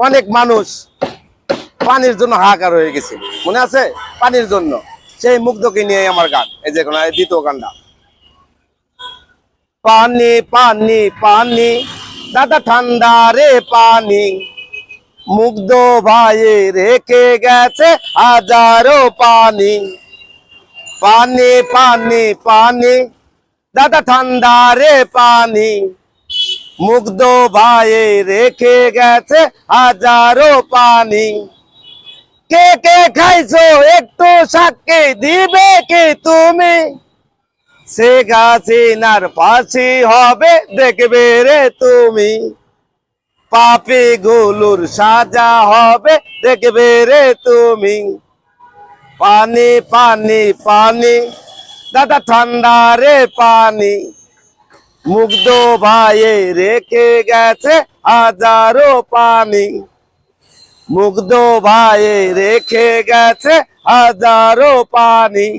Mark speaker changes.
Speaker 1: অনেক মানুষ পানির জন্য হাহাকার হয়ে গেছে, মনে আছে? পানির জন্য সেই মুগ্ধকে নিয়ে আমার গান, এই যে দ্বিতীয় গানটা। পানি পানি পানি দাদা ঠান্ডা রে পানি, মুগ্ধ ভাইয়ে রেখে গেছে হাজারো পানি। পানি পানি পানি দাদা ঠান্ডা রে পানি, মুগ্ধ ভাইয়ে রেখে গেছে হাজারো পানি। কে কে খাইছো একটু সাক্ষী দিবে কি তুমি, সে হাসিনার ফাঁসি হবে দেখবে রে তুমি। পাপী গুলোর সাজা হবে দেখবে রে তুমি। পানি পানি পানি দাদা ঠান্ডা রে পানি, মুগ্ধ ভাইয়ে রেখে গেছে হাজারো পানি। মুগ্ধ ভাইয়ে রেখে গেছে হাজারো পানি।